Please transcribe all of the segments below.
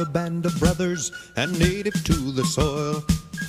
band of brothers and native to the soil,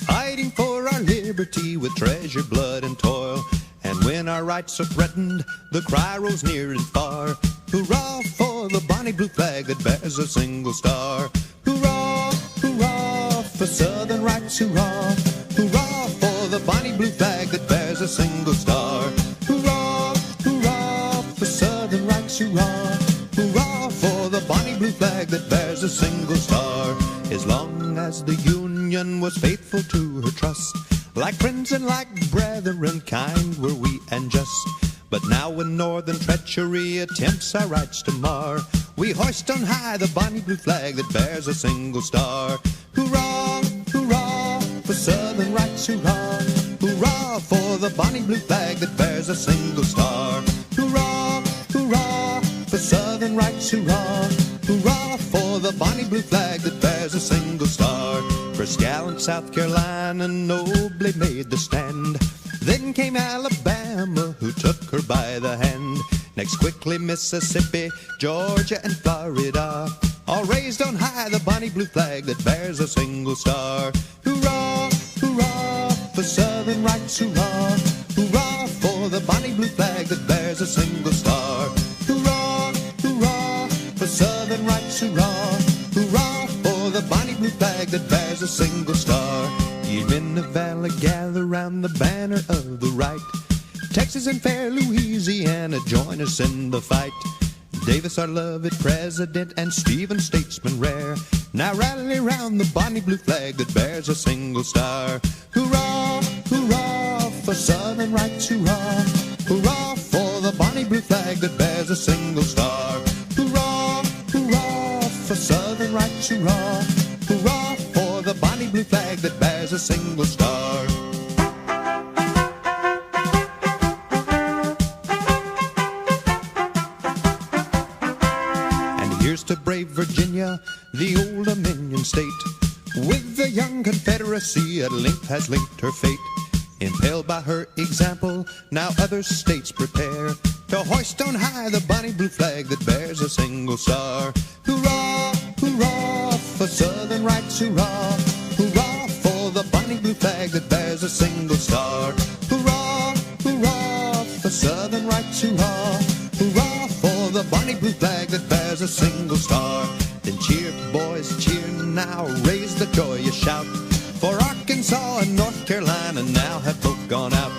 fighting for our liberty with treasure, blood, and toil. And when our rights are threatened, the cry rolls near and far. Hurrah for the bonny blue flag that bears a single star. Hurrah, hurrah for Southern rights, hurrah. Hurrah for the bonny blue flag that bears a single star. Hurrah, hurrah for Southern rights, hurrah. Hurrah for the bonny blue flag that bears a single star. As long as the Union was faithful to her trust, like friends and like brethren, kind were we and just. But now when northern treachery attempts our rights to mar, we hoist on high the bonny blue flag that bears a single star. Hurrah, hurrah for Southern rights, hurrah. Hurrah for the bonny blue flag that bears a single star. Hurrah, hurrah for Southern rights, hurrah. Hurrah for the bonny blue flag that bears a single star. First gallant South Carolina nobly made the stand. Then came Alabama, who took her by the hand. Next quickly Mississippi, Georgia, and Florida, all raised on high the bonny blue flag that bears a single star. Hurrah, hurrah for Southern rights, hurrah. Hurrah for the bonny blue flag that bears a single star. Hurrah, hurrah for Southern rights, hurrah. Hurrah for the bonny blue flag that bears a single star. Ye men of valor gather round the banner of the right. Texas and fair Louisiana join us in the fight. Davis, our loved president, and Stephen, statesman rare, now rally round the bonny blue flag that bears a single star. Hurrah, hurrah for Southern rights, hurrah. Hurrah for the bonny blue flag that bears a single star. Hurrah, hurrah for Southern rights, hurrah. Hurrah for the bonny blue flag that bears a single star. And here's to brave Virginia, the old Dominion state, with the young Confederacy at length has linked her fate. Impelled by her example, now other states prepare to hoist on high the bonny blue flag that bears a single star. Hurrah, hurrah for Southern rights, hurrah. Hurrah for the bonny blue flag that bears a single star. Hurrah, hurrah for Southern rights, hurrah. Hurrah for the bonny blue flag that bears a single star. Then cheer, boys, cheer now, raise the joyous shout, for Arkansas and North Carolina now have both gone out.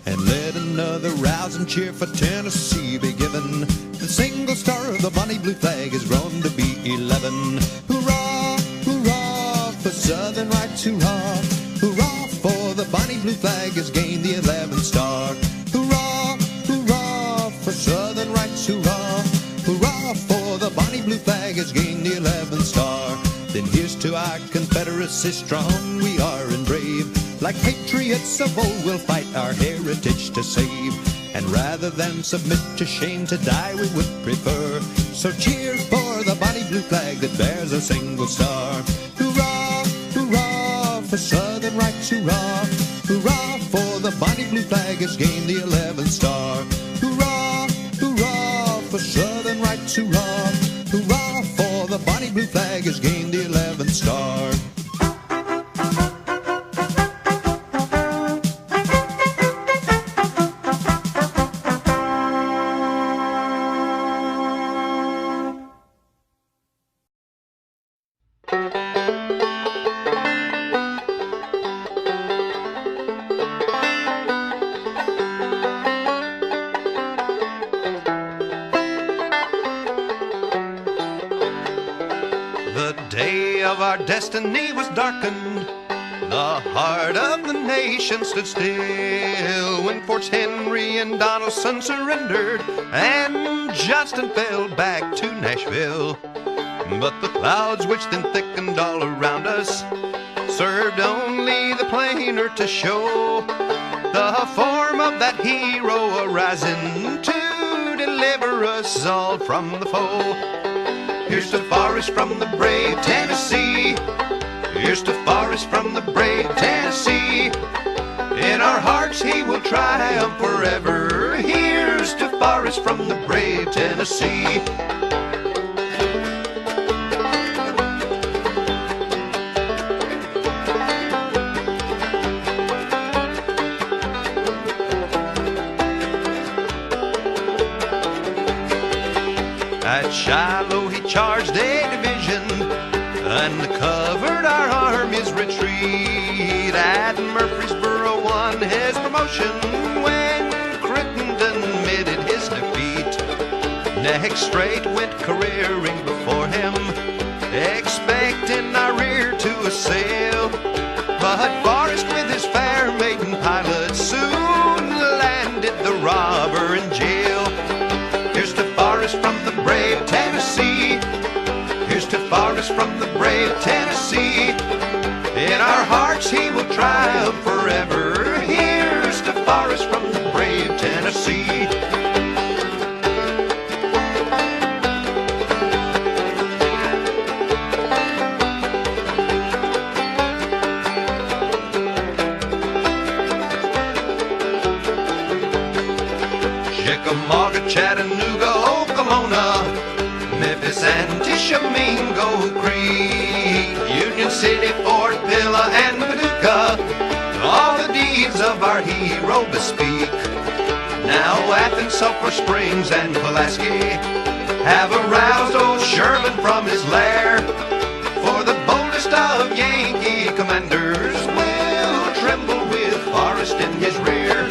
And let another rouse and cheer for Tennessee be given. The single star of the bonny blue flag has grown to be 11. Hurrah, hurrah for Southern rights, hurrah. Hurrah for the bonny blue flag has gained the 11th star. Hurrah, hurrah for Southern rights, hurrah. Hurrah for the bonny blue flag has gained the 11th star. Then here's to our Confederacy, strong we are and brave. Like patriots of old, we'll fight our heritage to save. And rather than submit to shame, to die we would prefer. So cheer for the bonny blue flag that bears a single star. Hurrah, hurrah for Southern rights, hurrah. Hurrah for the bonny blue flag has gained the 11th star. Hurrah, hurrah for Southern rights, hurrah. Hurrah for the bonny blue flag has gained the 11th star. Destiny was darkened, the heart of the nation stood still when Forts Henry and Donelson surrendered and Johnston fell back to Nashville. But the clouds which then thickened all around us served only the plainer to show the form of that hero arising to deliver us all from the foe. Here's to Forrest from the brave Tennessee. Here's to Forrest from the brave Tennessee. In our hearts he will triumph forever. Here's to Forrest from the brave Tennessee. At Shiloh he charged a division and covered our army's retreat. At Murfreesboro won his promotion when Crittenden admitted his defeat. Next straight went careering before him, expecting our rear to assail. But Forrest with his fair maiden pilot soon landed the robber in jail. Here's to Forrest from the brave Tennessee. Here's to Forrest from the brave Tennessee. In our hearts he will triumph forever. Here's to Forrest from the brave Tennessee. Chickamauga, Chattanooga, Oklahoma, Memphis and Tishomingo Creek, Union City, Fort Pillow and Paducah, all the deeds of our hero bespeak. Now Athens, Sulphur Springs and Pulaski have aroused old Sherman from his lair, for the boldest of Yankee commanders will tremble with Forrest in his rear.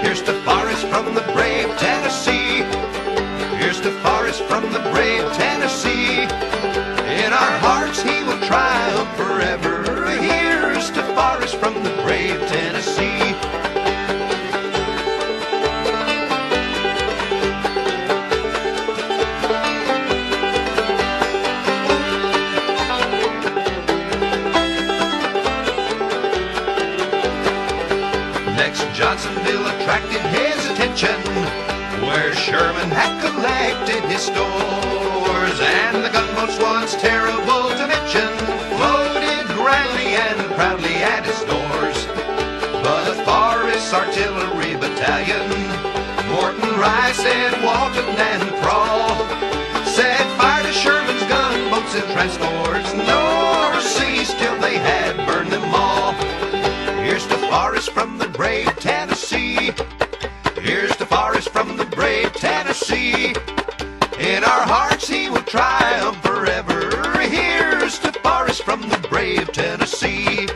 Here's to Forrest from the brave Tennessee. Here's to Forrest from the brave Tennessee. In our hearts he will triumph forever. Here's to Forrest from the brave Tennessee. Next, Johnsonville attracted his attention, where Sherman had collected his stores, and the gunboats, once terrible to mention, floated grandly and proudly at his doors. But Forrest's artillery battalion, Morton, Rice, and Walton, and Prawl, set fire to Sherman's gunboats and transports, nor ceased till they had burned them all. Here's to Forrest from the brave Tennessee. Here's to Forrest from the brave Tennessee. In our hearts he will triumph forever. Here's to Forrest from the brave Tennessee.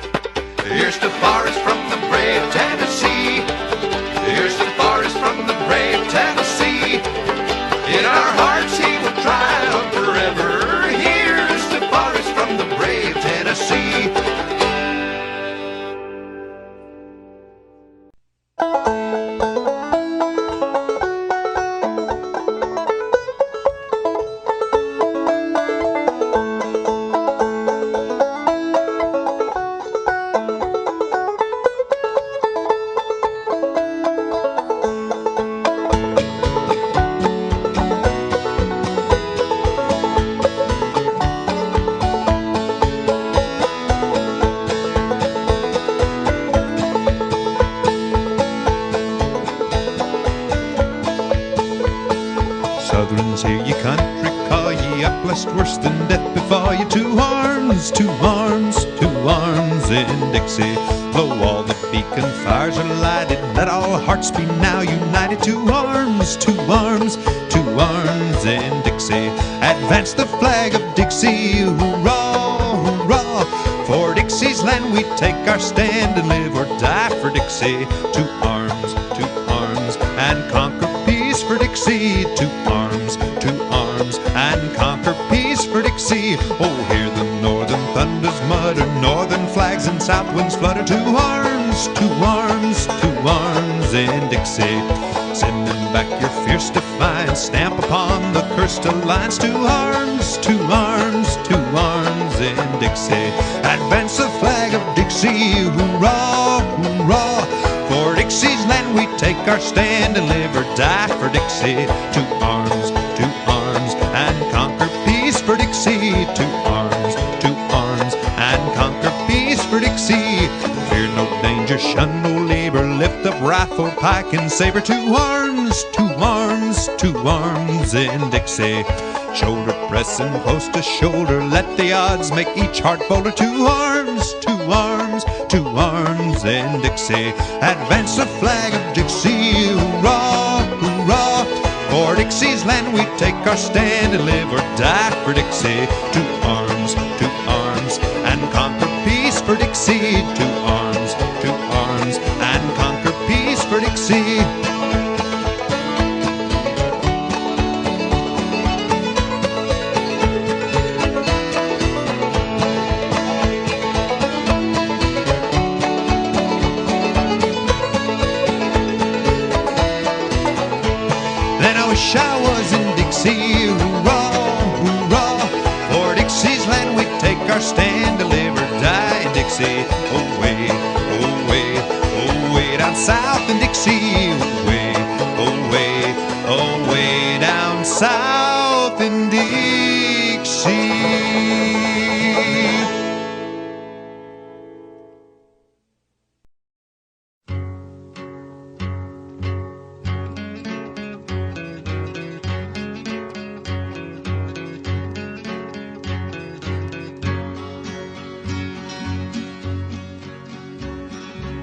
Here's to Forrest from the brave Tennessee. Here's to Forrest from the brave Tennessee. In our hearts he will triumph forever. Here's to Forrest from the brave Tennessee. Southrons, hear ye country call ye up, lest worse than death befall ye. To arms, to arms, to arms in Dixie. Though all the beacon fires are lighted, let all hearts be now united. To arms, to arms, to arms in Dixie. Advance the flag of Dixie, hurrah, hurrah. For Dixie's land we take our stand and live or die for Dixie. To arms, and conquer peace for Dixie. To arms, and conquer peace for Dixie. Oh, hear the northern thunders mutter, northern flags and south winds flutter. To arms, in Dixie. Sending back your fierce defiance, stamp upon the cursed alliance. To arms, in Dixie. Advance the flag of Dixie, hurrah, hurrah. For Dixie's land we take our stand and live or die for Dixie. To arms, and conquer peace for Dixie. To arms, and conquer peace for Dixie. Fear no danger, shun no labor, lift up rifle, pike, and saber. To arms, in Dixie. Shoulder pressing close to shoulder, let the odds make each heart bolder. To arms, in Dixie. Advance the flag of Dixie, hurrah, hurrah. For Dixie's land we take our stand and live or die for Dixie. To arms, and conquer peace for Dixie. To arms, and conquer peace for Dixie. Wish I was in Dixie, hoorah, hoorah. For Dixie's land we take our stand to live or die in Dixie. Away, away, away down south in Dixie. Away, away, away down south in Dixie.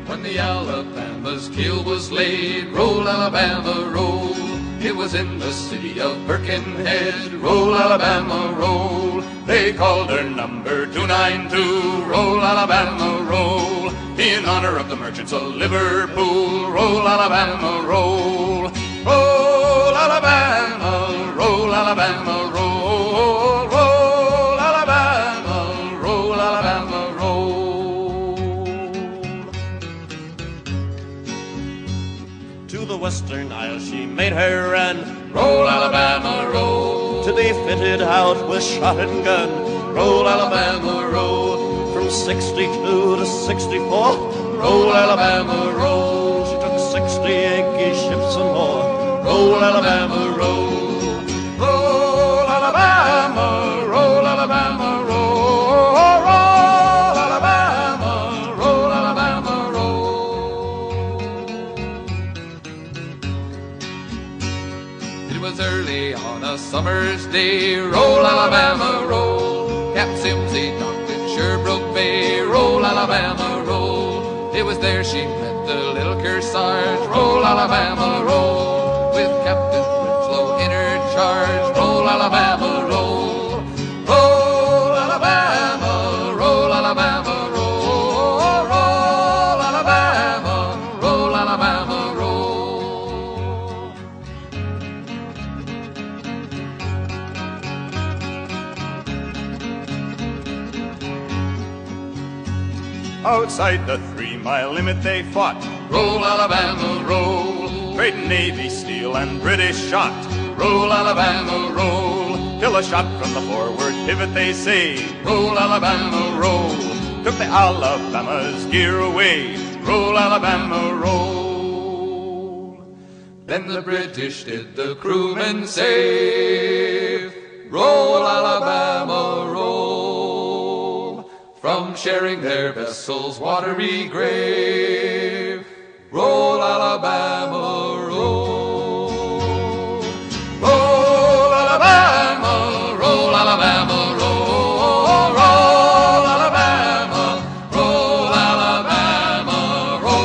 When the Alabama's keel was laid, roll Alabama, roll. It was in the city of Birkenhead, roll Alabama, roll. They called her number 292, roll Alabama, roll. In honor of the merchants of Liverpool, roll Alabama, roll. Roll Alabama, roll Alabama, roll. Roll Alabama, roll Alabama, roll. To the Western Isle she made her run, roll Alabama, roll. to be fitted out with shot and gun, Roll Alabama, roll. from 62 to 64. Roll Alabama, roll. She took 60 Yankee ships and more. Roll Alabama, roll. Roll Alabama, roll Alabama, roll. Roll Alabama, roll Alabama, roll. It was early on a summer's day. Roll Alabama, roll. Cap Simsey docked in Sherbrooke Bay. Roll Alabama, roll. It was there she met the little Kearsarge. Roll Alabama, roll. With Captain Winslow in her charge. Roll Alabama, roll. Roll Alabama, roll Alabama, roll. Roll Alabama, roll Alabama, roll. Outside the 3-mile limit they fought. Roll Alabama, roll. Great Navy steel and British shot. Roll Alabama, roll. Till a shot from the forward pivot they say. Roll Alabama, roll. Took the Alabama's gear away. Roll Alabama, roll. Then the British did the crewmen save. Roll Alabama, roll. From sharing their vessel's watery grave. Roll Alabama, roll. Roll Alabama, roll Alabama, roll. Roll Alabama, roll Alabama, roll.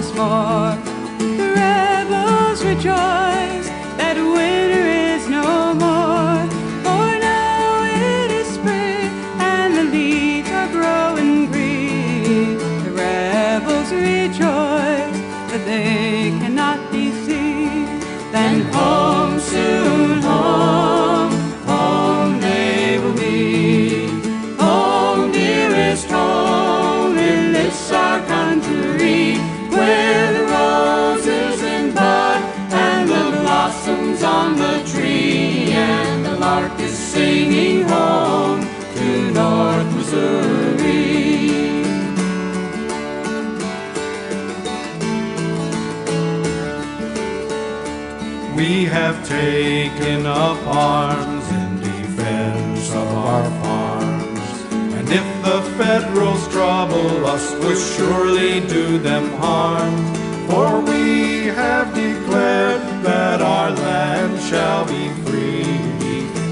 once more. The rebels rejoice that winter is no more. For now it is spring and the leaves are growing green. The rebels rejoice that they cannot be seen. Then home, soon home, home they will be. Home, dearest home, in this our country, where the roses in bud and the blossoms on the tree, and the lark is singing home to North Missouri. We have taken up arms in defense of our farms, and if the Federals trouble us, we'll surely do them harm. For we have declared that our land shall be free,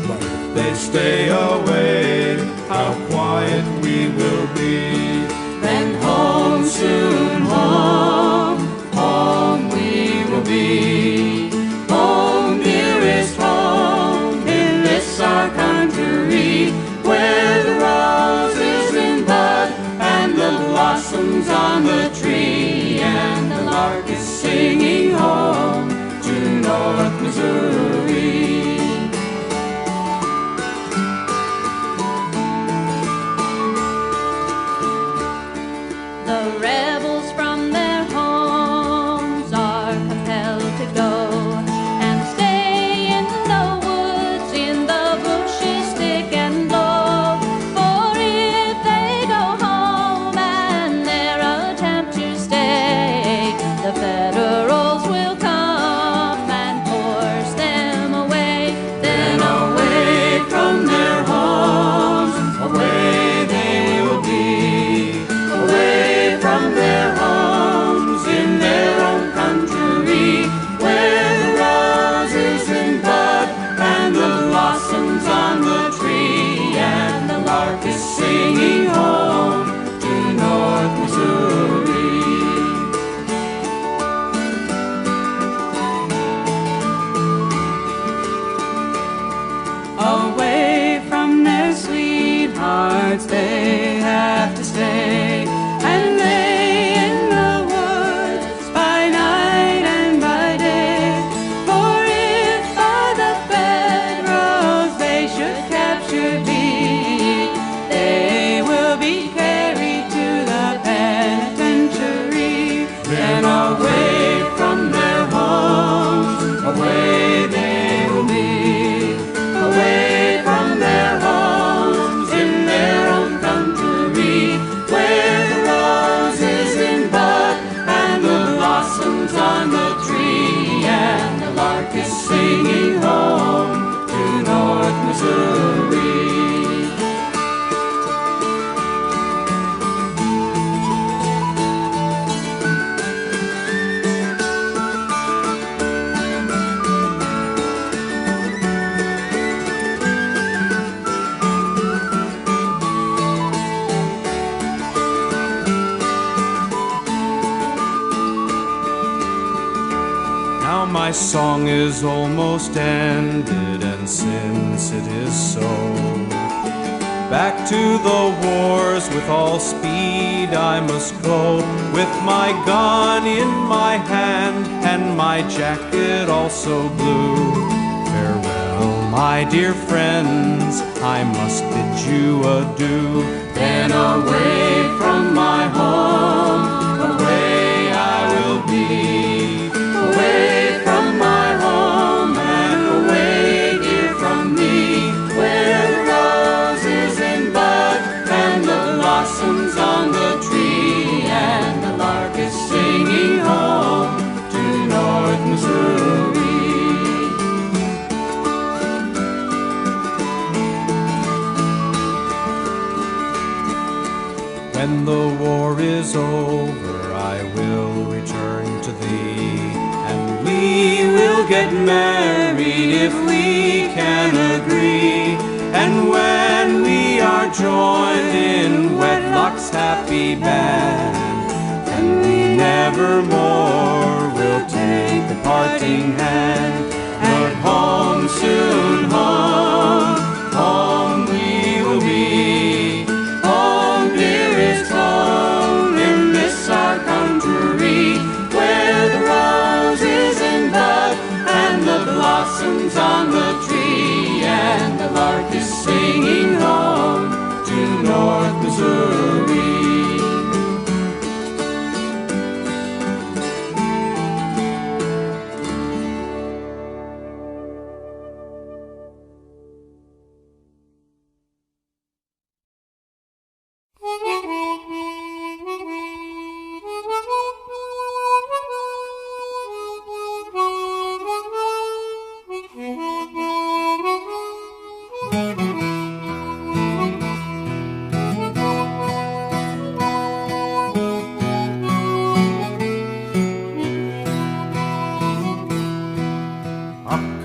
but if they stay away, how quiet we will be. Then home, soon home, home we will be. Home, dearest home, in this our country, where the rose is in bud and the blossoms on the tree, and the lark is singing home to North Missouri. The rebels from their homes are compelled to go and stay in the woods, in the bushes, stick and blow. For if they go home and their attempt to stay, the Federals will come and force them away. Then away from their homes, away they will be. Away from their homes in their own country, where the rose is in bud and the blossoms on the tree, and the lark is singing home to North Missouri. Away from their sweethearts they have to stay, and lay in the woods by night and by day. For if by the Federals they should capture me, they will be carried to the penitentiary. Then away from their homes, away they will be. Away from their homes in their own country, where the rose is in bud and the blossoms on the tree, and the lark is singing home to North Missouri. Now my song is almost ended, and since it is so, back to the wars with all speed I must go, with my gun in my hand and my jacket also blue. Farewell, my dear friends, I must bid you adieu. Then away from my home, away I will be. Away from my home and away, dear, from me, where the rose is in bud and the blossoms on the tree, and the lark is singing home to North Missouri. When the war is over, I will return to thee, and we will get married if we can agree. And when we are joined in wedlock's happy band, and we never nevermore we'll take the parting hand. But home, soon home, home we will be. Home, dearest home, in this our country, where the rose is in bud and the blossoms on the tree, and the lark is singing home to North Missouri.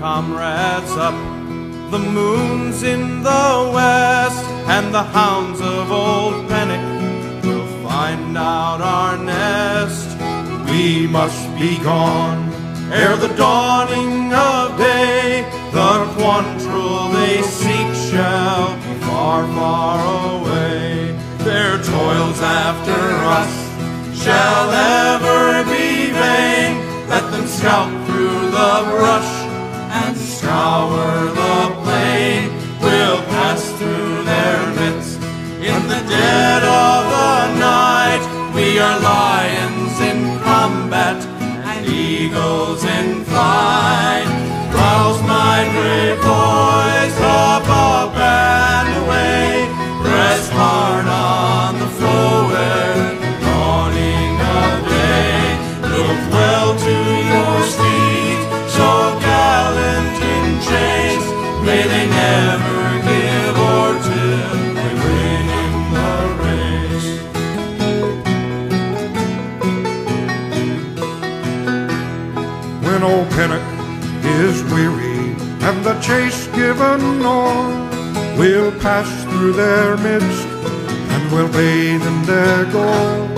Comrades up, the moon's in the west, and the hounds of old Pennock will find out our nest. We must be gone ere the dawning of day. The quantrill they seek shall be far, far away. Their toils after us shall ever be vain. Let them scout through the brush and scour the plain. We'll pass through their midst in the dead of the night. We are lions in combat and eagles in flight. Rouse my brave boys, up, up and away. Press hard on the foe ere the dawning of day. Look well to your steeds, so gallant in chase. May they never give or till we win in the race. When old Pennock is weary and the chase given o'er, we'll pass through their midst and we'll bathe in their gore.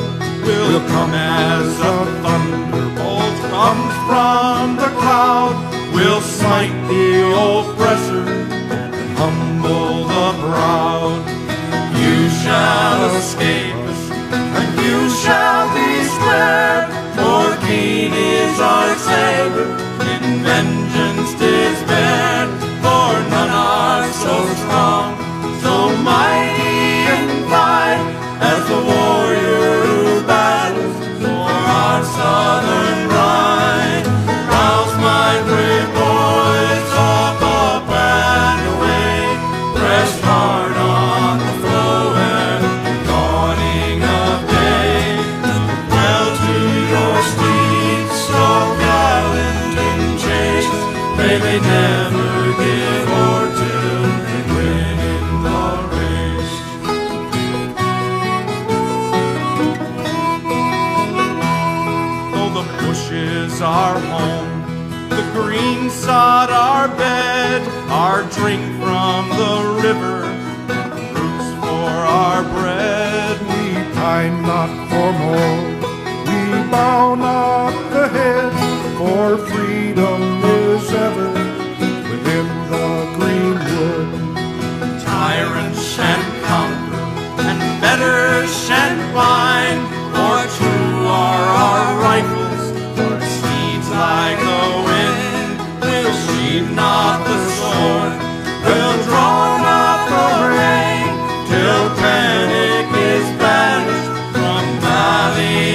We'll come as a thunderbolt comes from the cloud. We'll smite the oppressor and humble the proud. You shall escape us, and you shall be spared, for keen is our saber, in vengeance 'tis bared. For none are so strong, so mighty in fight, as the warrior who battles for our southern right. Rouse my brave boys, up, up and away. Press hard on the foe ere the dawning of day. Look well to your steeds, so gallant in chase. May they never give or till they win in the race. Though the bushes are home, the green sod our bed, our drink from the river, roots for our bread. We pine not for more, we bow not the head, for freedom is ever within the greenwood. Tyrants shan't conquer, and betters shan't bind, for true are our rifles, for steeds like the wind. We'll sheathe not the sword, we'll draw not the rein, till panic is banished from valley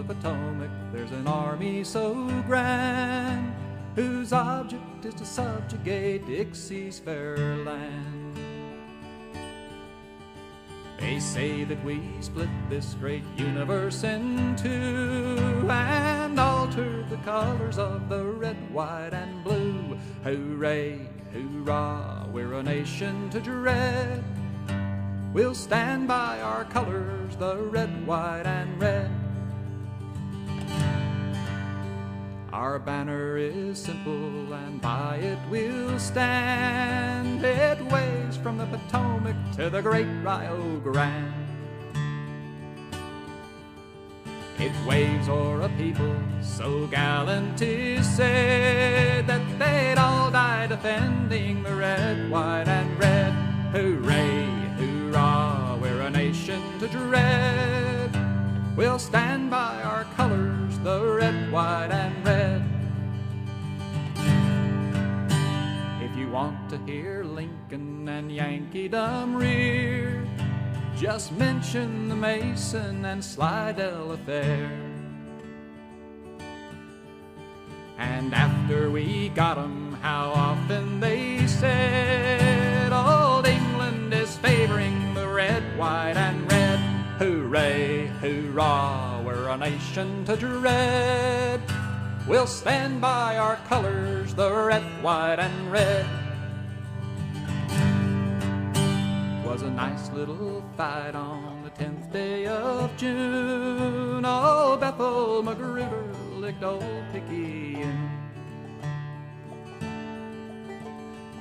Potomac there's an army so grand, whose object is to subjugate Dixie's fair land. They say that we split this great universe in two and altered the colors of the red, white, and blue. Hooray, hoorah, we're a nation to dread. We'll stand by our colors, the red, white, and red. Our banner is simple, and by it we'll stand. It waves from the Potomac to the great Rio Grande. It waves o'er a people so gallant, 'tis said, that they'd all die defending the red, white, and red. Hooray, hoorah, we're a nation to dread. We'll stand by our colors, the red, white, and red. If you want to hear Lincoln and Yankee-dom rear, just mention the Mason and Slidell affair. And after we got 'em, how often they said, old England is favoring the red, white, and red. Hooray, hoorah, we're a nation to dread. We'll stand by our colors, the red, white, and red. 'Twas a nice little fight on the 10th day of June. Old Bethel Magruder licked old Picayune.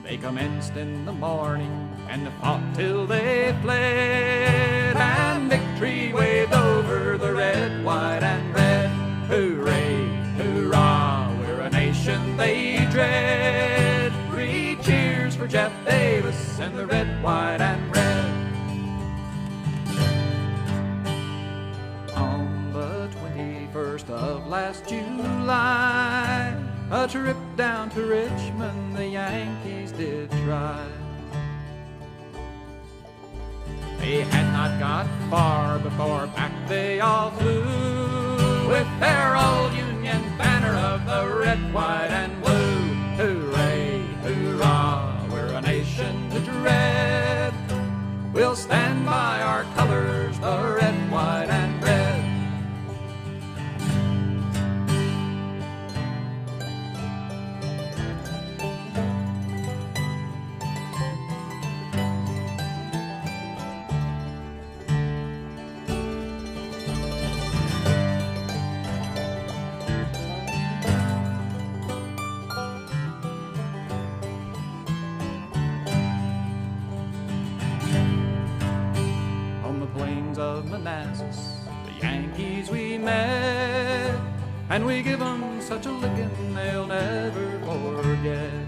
They commenced in the morning and fought till they fled, and victory waved over the red, white, and red. Hooray, hoorah, we're a nation they dread. 3 cheers for Jeff Davis and the red, white, and red. On the 21st of last July, a trip down to Richmond the Yankees did try. They had not got far before back they all flew, with their old Union banner of the red, white, and blue. Hooray, hoorah, we're a nation to dread. We'll stand by our colors, the red, white, and red. Of Manassas, the Yankees we met, and we give 'em such a licking they'll never forget.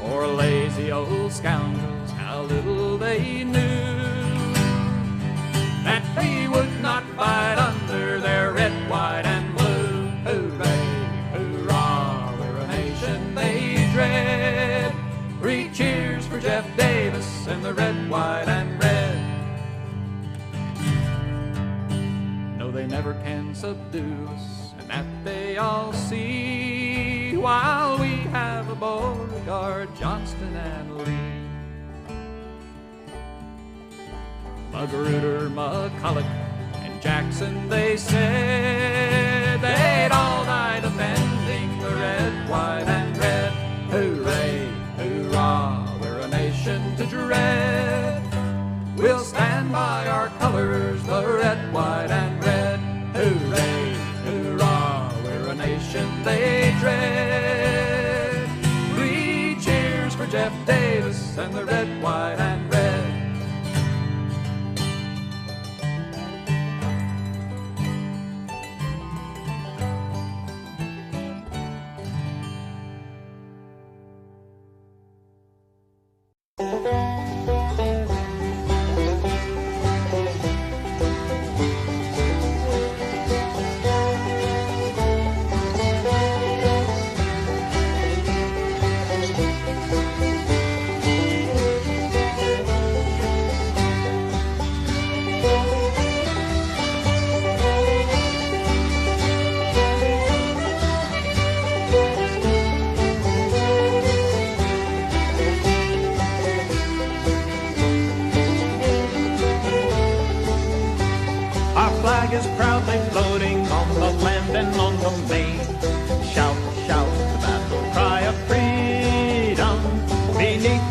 Poor lazy old scoundrels, how little they knew that they would not fight under their red, white, and blue. Hooray, hoorah, we're a nation they dread. 3 cheers for Jeff Davis and the red, white, and red. No, they never can subdue us, and that they all see, while we have a Beauregard, Johnston, and Lee. Magruder, McCulloch, and Jackson, they said they'd all die defending the red, white, and red. Hooray, hoorah, we're a nation to dread. We'll stand by our colors, the red, white, and red. Hooray, hoorah, we're a nation they dread. 3 cheers for Jeff Davis and the red, white, and red.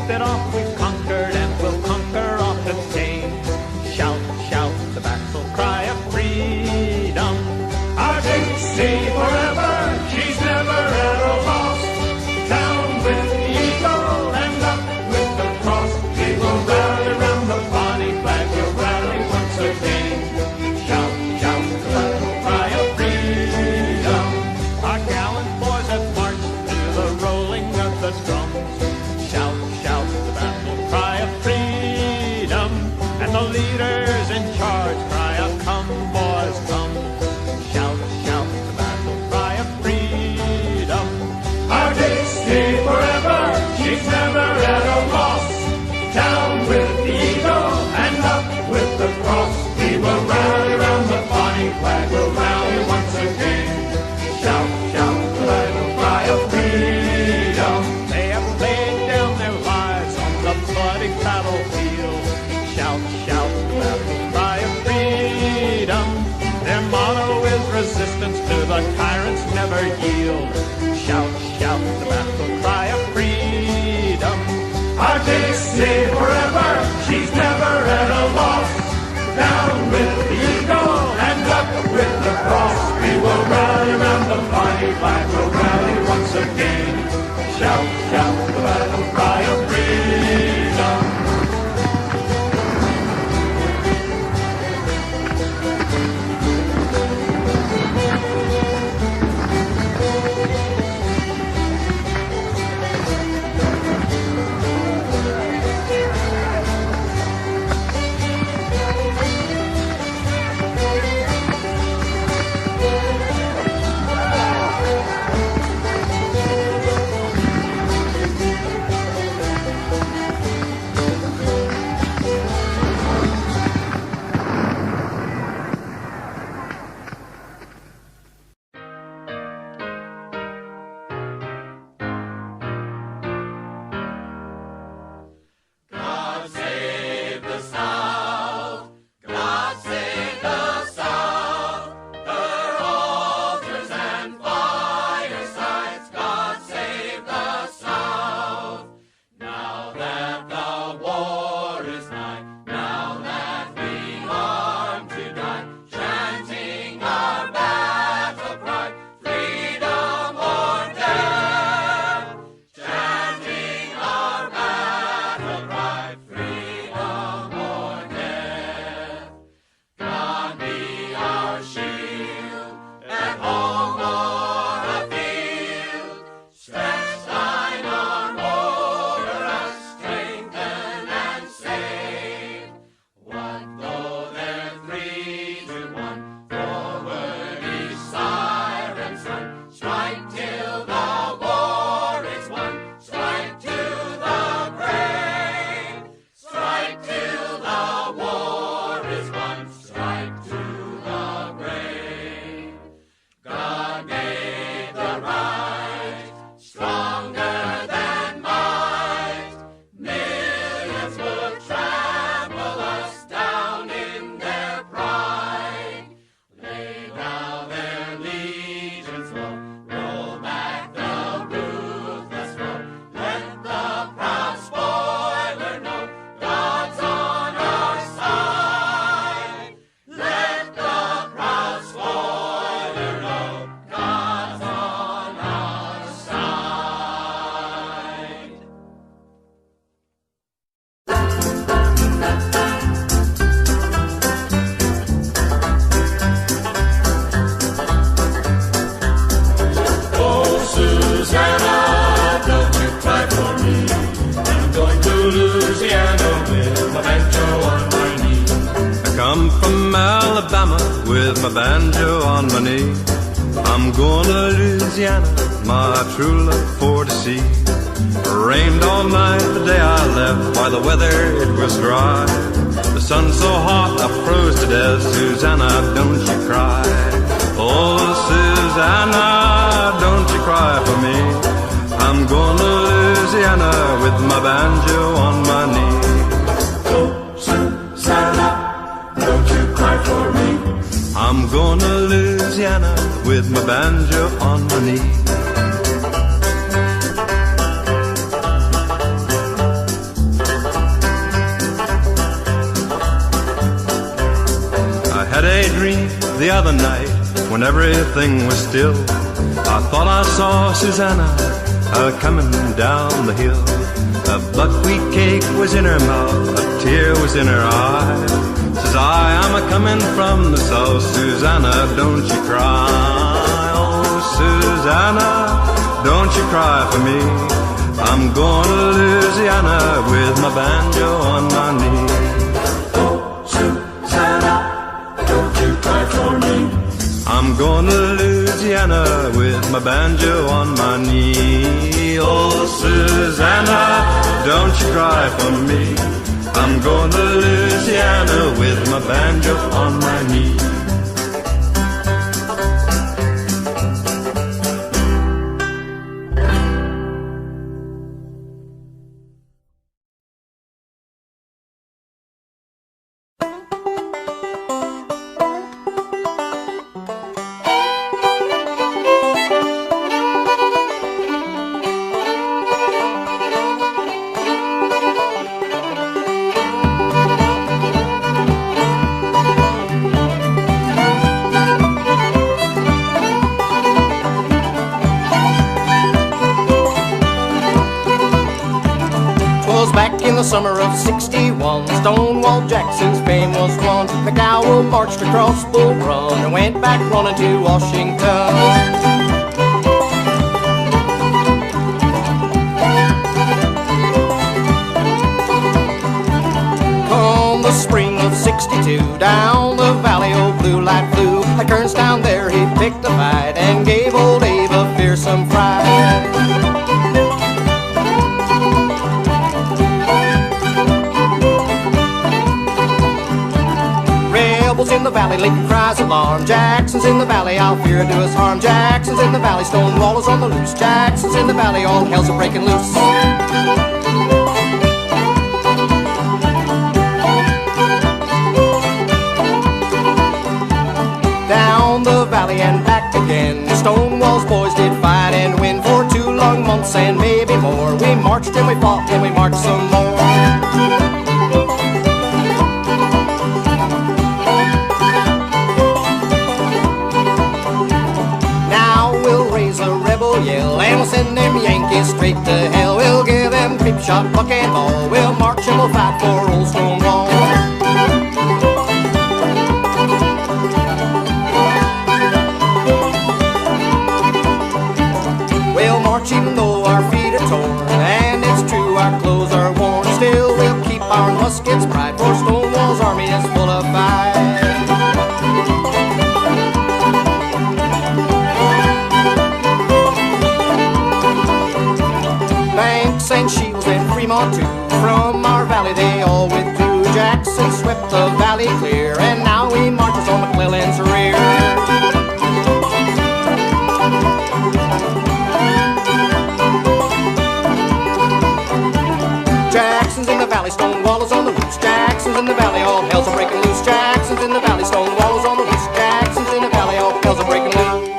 it off, we've conquered and we'll conquer off the pain. Shout, shout the battle cry of freedom. Our Dixie forever, she's never ever lost. Down with the eagle and up with the cross. We will rally round the bonny flag, we'll rally once again. Shout, shout the battle cry of freedom. Our gallant boys have marched to the rolling of the drums. Shout, shout the battle cry of freedom. And the leaders in charge cry out, come boys, come. Shout, shout the battle cry of freedom. Our Dixie forever, she's never at a loss. Down with the eagle and up with the cross. We will rally round the bonny flag, we'll rally once again. Shout, shout the battle cry of freedom. They have laid down their lives on the bloody battlefield. Shout, shout the battle cry of freedom. Their motto is resistance to the tyrants never yield. Shout, shout the battle cry of freedom. Our Dixie forever, she's never at a loss. Down with the eagle and up with the cross. We will rally round the bonny flag, we'll rally once again. Shout, shout the battle cry of freedom. Come from Alabama with my banjo on my knee. I'm going to Louisiana, my true love for to see. Rained all night the day I left, by the weather it was dry. The sun so hot I froze to death, Susanna, don't you cry. Oh, Susanna, don't you cry for me. I'm going to Louisiana with my banjo on my knee. Oh, Susanna, don't you cry for me. I'm going to Louisiana with my banjo on my knee. the other night, when everything was still, I thought I saw Susanna coming down the hill. A buckwheat cake was in her mouth, a tear was in her eye. Says I'm a-comin' from the south, Susanna, don't you cry. Oh, Susanna, don't you cry for me. I'm going to Louisiana with my banjo on my knee. Oh, Susanna, don't you cry for me. I'm going to Louisiana with my banjo on my knee. Oh, Susanna, don't you cry for me. I'm going to Louisiana with my banjo on my knee. Summer of '61, Stonewall Jackson's fame was won. McDowell marched across Bull Run and went back running to Washington. Come the spring of '62, down the valley old blue light flew. Like Kearns down there, he picked a fight and gave old Abe a fearsome fright. In the valley, Lincoln cries alarm. Jackson's in the valley, I'll fear do us harm. Jackson's in the valley, Stonewall is on the loose. Jackson's in the valley, all hell's a breaking loose. Down the valley and back again, Stonewall's boys did fight and win. For 2 long months and maybe more, we marched and we fought and we marched some more. Yell, and we'll send them Yankees straight to hell. We'll give them creep shot, buck and ball. We'll march and we'll fight for old Stonewall. We'll march even though our feet are torn, and it's true our clothes are worn. Still we'll keep our muskets bright, for Stonewall's army is full of fight. And Shields and Fremont too, from our valley they all withdrew. Jackson swept the valley clear, and now he marches on McClellan's rear. Jackson's in the valley, Stonewall is on the loose. Jackson's in the valley, all hell's a breaking loose. Jackson's in the valley, Stonewall is on the loose. Jackson's in the valley, all hell's a breaking loose.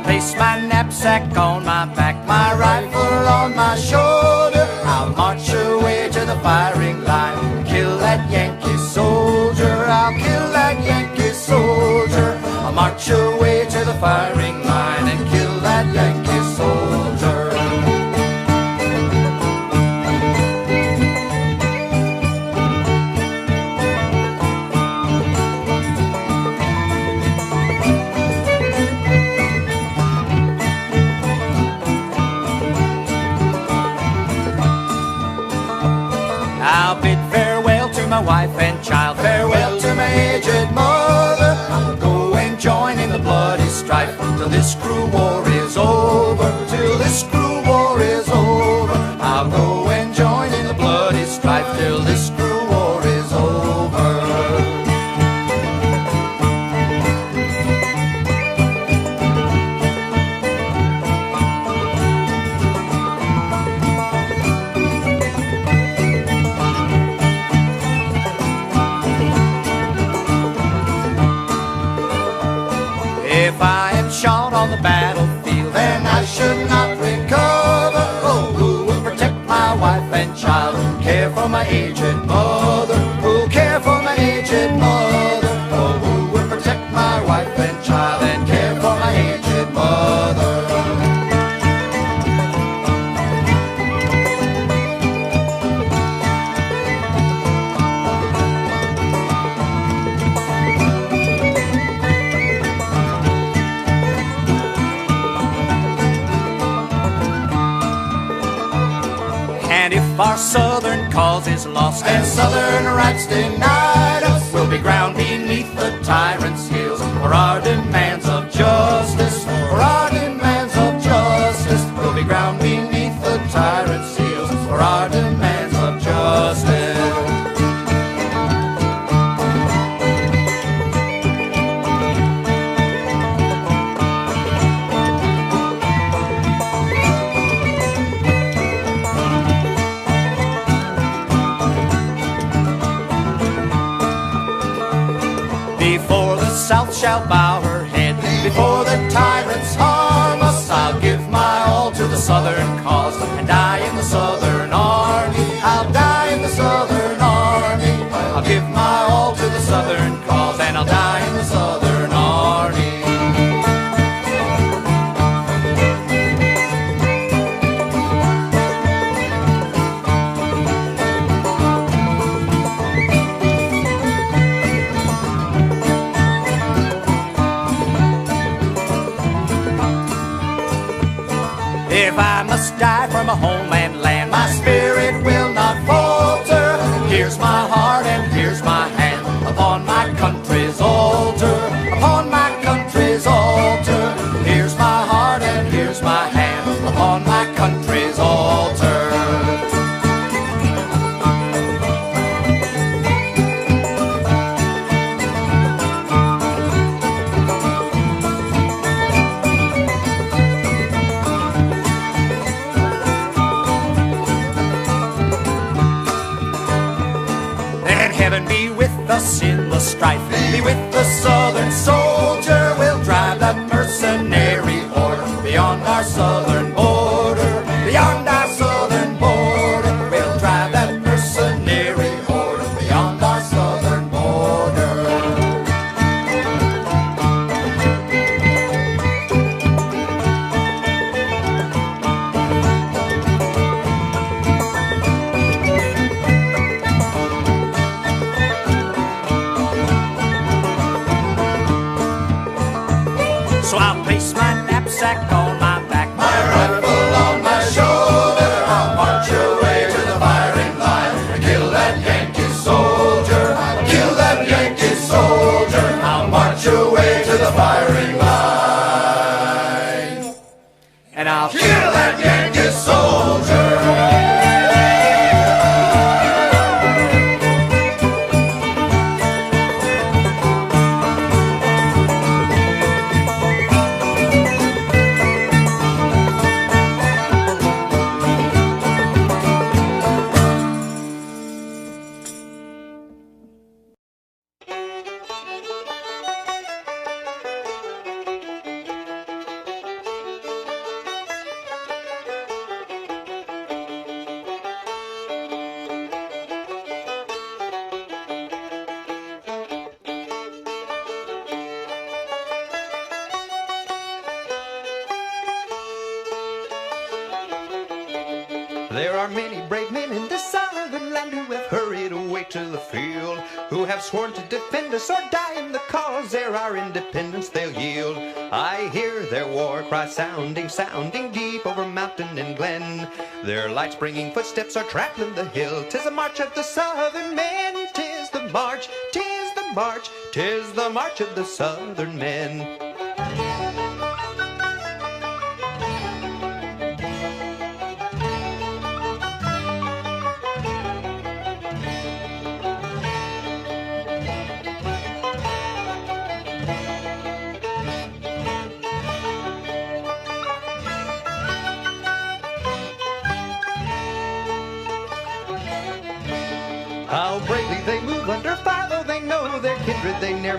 Place my knapsack on my back, my rifle on my shoulder. I'll march away to the firing line, kill that Yankee soldier. I'll kill that Yankee soldier. I'll march away to the firing line and kill that Yankee soldier. this cruel war is over, till this cruel war is over. I'll go and join in the bloody strife till this cruel war is over. If I am shot on the battlefield, then I should not recover. Oh, who will protect my wife and child? Care for my aged mother? Who'll care for my aged mother? Oh, who will protect my wife and child and care for my aged mother? And if our southern cause is lost and southern rights denied us, we'll be ground beneath the tyrant's heels for our demands of justice, for our demands of justice. We'll be ground beneath the tyrant's heels for our demands of justice. Before the South shall bow her head, before the tyrants harm us, I'll give my all to the Southern cause and die in the Southern Army. I'll die in the Southern Army. I'll give my all to the Southern cause and I'll die in the Southern Army. If I must die from a home and land, my spirit will not falter. Here's my heart and here's my hand upon my country's altar, upon my country's altar. Here's my heart and here's my hand upon my country's altar. Heaven be with us in the strife, be with the Southern soldier. We'll drive that mercenary horde beyond our southern border, beyond our southern border. We'll drive that mercenary horde beyond our southern border. So I'll place my knapsack on my back, my rifle on my shoulder. I'll march away to the firing line and kill that Yankee soldier. I'll kill that Yankee soldier. I'll march away to the firing line and I'll kill that Yankee soldier. There are many brave men in this southern land who have hurried away to the field, who have sworn to defend us or die in the cause ere our independence they'll yield. I hear their war cry sounding, sounding deep over mountain and glen. Their lights bringing footsteps are trampling the hill. 'Tis the march of the southern men, 'tis the march, 'tis the march, 'tis the march of the southern men.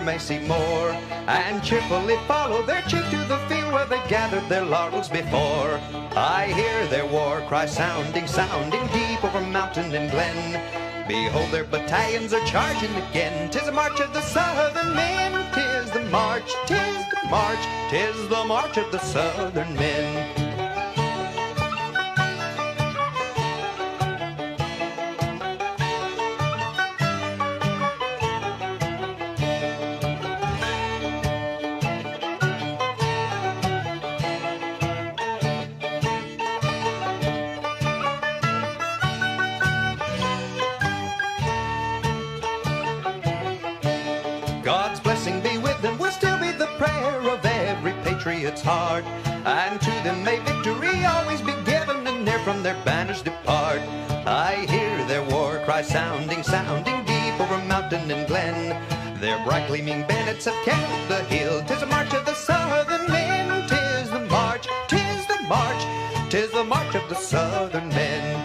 may see more, and cheerfully follow their chief to the field where they gathered their laurels before. I hear their war cry sounding, sounding deep over mountain and glen. Behold, their battalions are charging again. 'Tis the march of the Southern men. 'Tis the march, 'tis the march, 'tis the march of the Southern men. God's blessing be with them will still be the prayer of every patriot's heart. And to them may victory always be given, and ne'er from their banners depart. I hear their war cry sounding, sounding deep over mountain and glen. Their bright gleaming bayonets have carried the hill. 'Tis the march of the Southern men. 'Tis the march, 'tis the march, 'tis the march of the Southern men.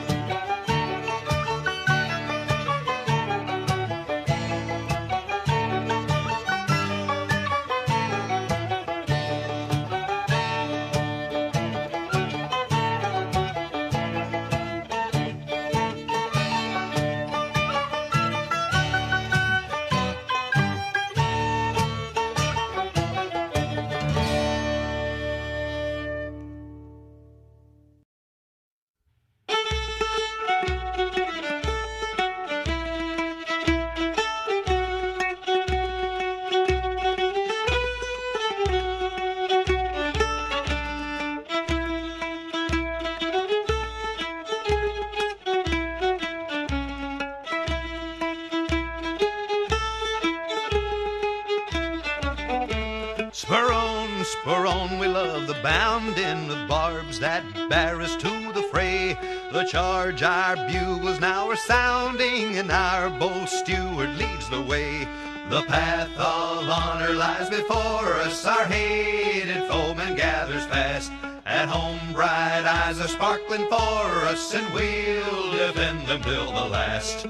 Spur on, we love the bounding of barbs that bear us to the fray. The charge, our bugles now are sounding, and our bold steward leads the way. The path of honor lies before us, our hated foeman gathers fast. At home, bright eyes are sparkling for us, and we'll defend them till the last.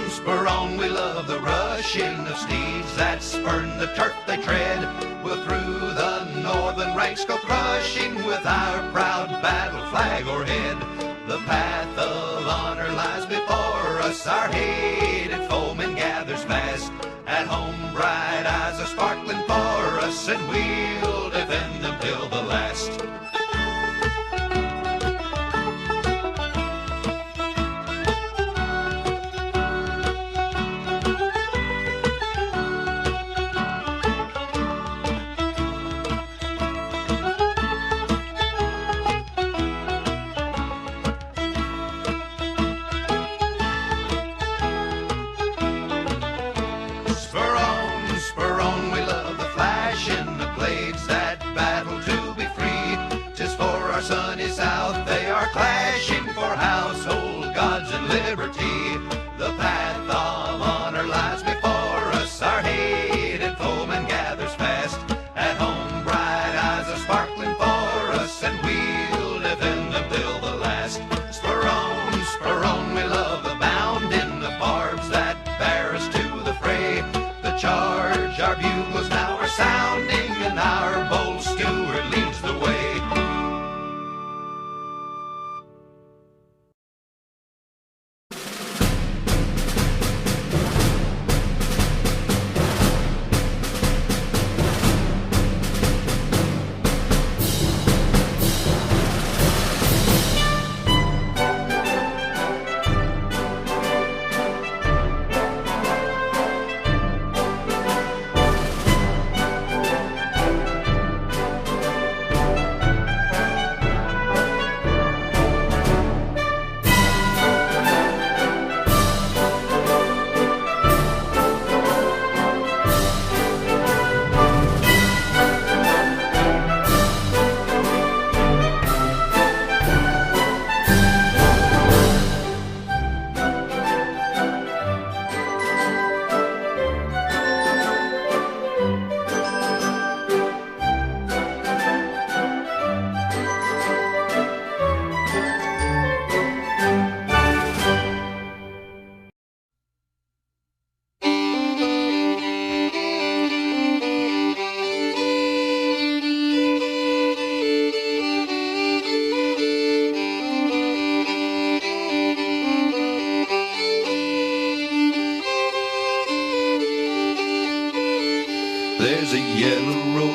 Spur on, we love the rushing of steeds that spurn the turf they tread. We'll through the northern ranks go crushing with our proud battle flag o'erhead. The path of honor lies before us, our hated foeman gathers fast. At home, bright eyes are sparkling for us, and we'll defend them till the last. Spur on, we love the flash in the blades that battle to be free. 'Tis for our sunny South they are clashing, for household gods and liberty. The path of honor lies before us, our hated foeman gathers fast. At home, bright eyes are sparkling for us, and we'll defend them till the last. Spur on, we love the bound in the barbs that bear us to the fray. The charge, our bugles now are sounding, and our bold steward leads the way.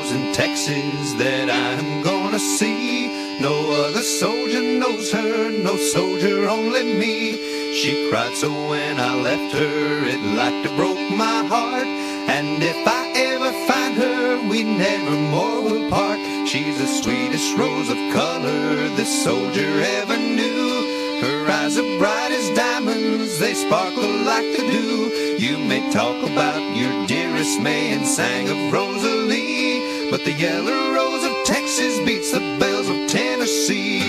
rose in Texas that I'm gonna see. No other soldier knows her, no soldier, only me. She cried so when I left her, it like to broke my heart. And if I ever find her, we never more will part. She's the sweetest rose of color this soldier ever knew. Her eyes are bright as diamonds, they sparkle like the dew. You may talk about your dearest May and sang of Rosalie, but the yellow rose of Texas beats the bells of Tennessee.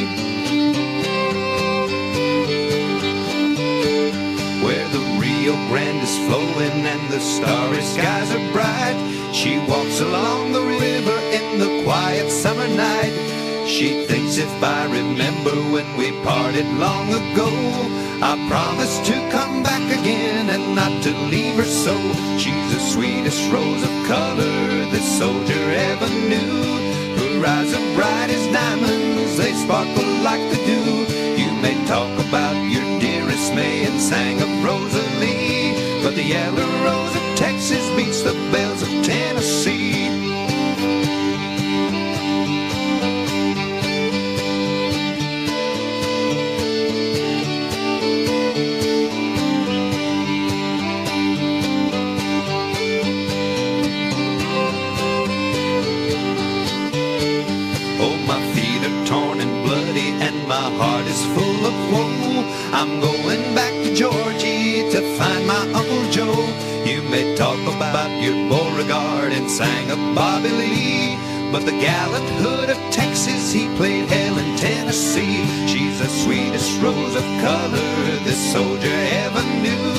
Where the Rio Grande is flowing and the starry skies are bright, she walks along the river in the quiet summer night. She thinks if I remember when we parted long ago, I promised to come back again and not to leave her so. She's the sweetest rose of color this soldier ever knew. Her eyes are bright as diamonds, they sparkle like the dew. You may talk about your dearest May and sang of Rosalie, but the yellow rose of Texas beats the bells of Tennessee. My heart is full of woe. I'm going back to Georgie to find my Uncle Joe. You may talk about your Beauregard and sang of Bobby Lee, but the gallant hood of Texas, he played hell in Tennessee. She's the sweetest rose of color this soldier ever knew.